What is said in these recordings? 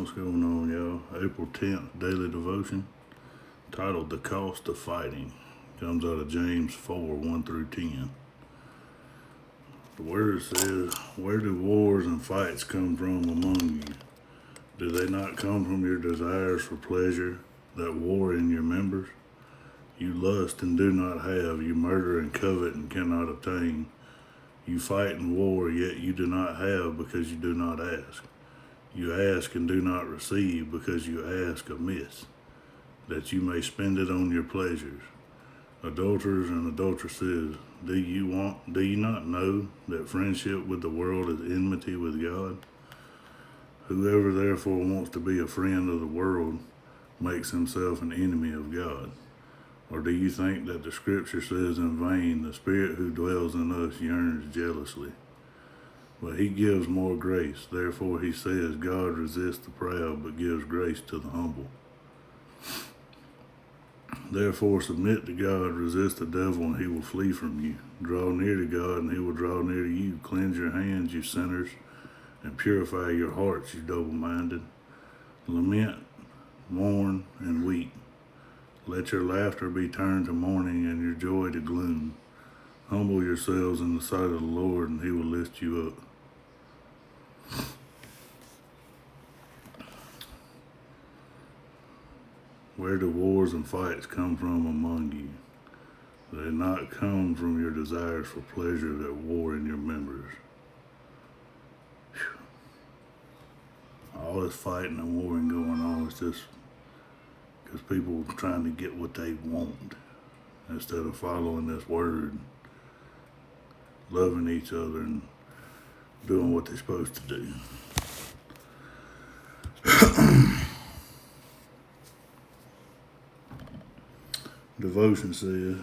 What's going on, y'all? April 10th, daily devotion, titled The Cost of Fighting. Comes out of James 4, 1 through 10. The word says, "Where do wars and fights come from among you? Do they not come from your desires for pleasure that war in your members? You lust and do not have, you murder and covet and cannot obtain. You fight and war, yet you do not have because you do not ask. You ask and do not receive because you ask amiss, that you may spend it on your pleasures. Adulterers and adulteresses, do you not know that friendship with the world is enmity with God? Whoever therefore wants to be a friend of the world makes himself an enemy of God. Or do you think that the scripture says in vain, the Spirit who dwells in us yearns jealously? But he gives more grace. Therefore he says, God resists the proud, but gives grace to the humble. Therefore submit to God, resist the devil, and he will flee from you. Draw near to God, and he will draw near to you. Cleanse your hands, you sinners, and purify your hearts, you double-minded. Lament, mourn, and weep. Let your laughter be turned to mourning, and your joy to gloom. Humble yourselves in the sight of the Lord, and he will lift you up. Where do wars and fights come from among you? Do they not come from your desires for pleasure that war in your members? Whew. All this fighting and warring going on is just because people are trying to get what they want instead of following this word, loving each other, and doing what they're supposed to do. Devotion says,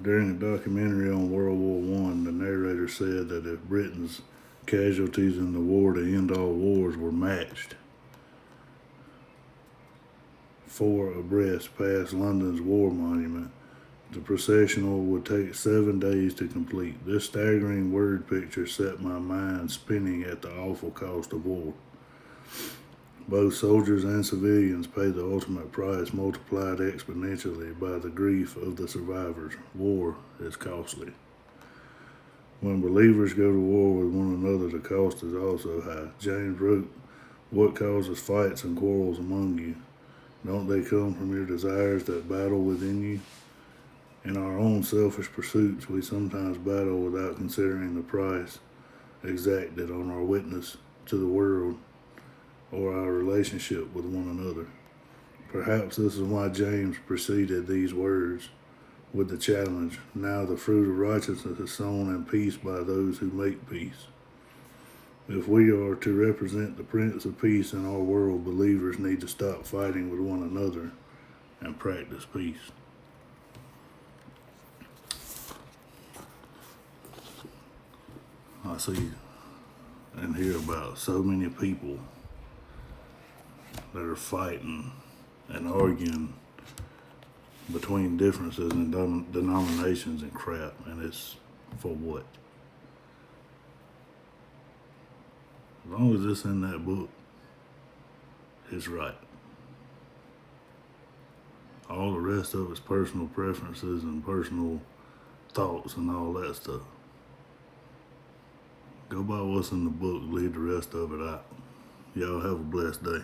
during a documentary on World War I, the narrator said that if Britain's casualties in the war to end all wars were matched 4 abreast past London's War Monument, the processional would take 7 days to complete. This staggering word picture set my mind spinning at the awful cost of war. Both soldiers and civilians pay the ultimate price, multiplied exponentially by the grief of the survivors. War is costly. When believers go to war with one another, the cost is also high. James wrote, "What causes fights and quarrels among you? Don't they come from your desires that battle within you? In our own selfish pursuits, we sometimes battle without considering the price exacted on our witness to the world or our relationship with one another." Perhaps this is why James preceded these words with the challenge, "Now the fruit of righteousness is sown in peace by those who make peace." If we are to represent the Prince of Peace in our world, believers need to stop fighting with one another and practice peace. I see and hear about so many people that are fighting and arguing between differences in denominations and crap, and it's for what? As long as it's in that book, it's right. All the rest of it's personal preferences and personal thoughts and all that stuff. Go by what's in the book, leave the rest of it out. Y'all have a blessed day.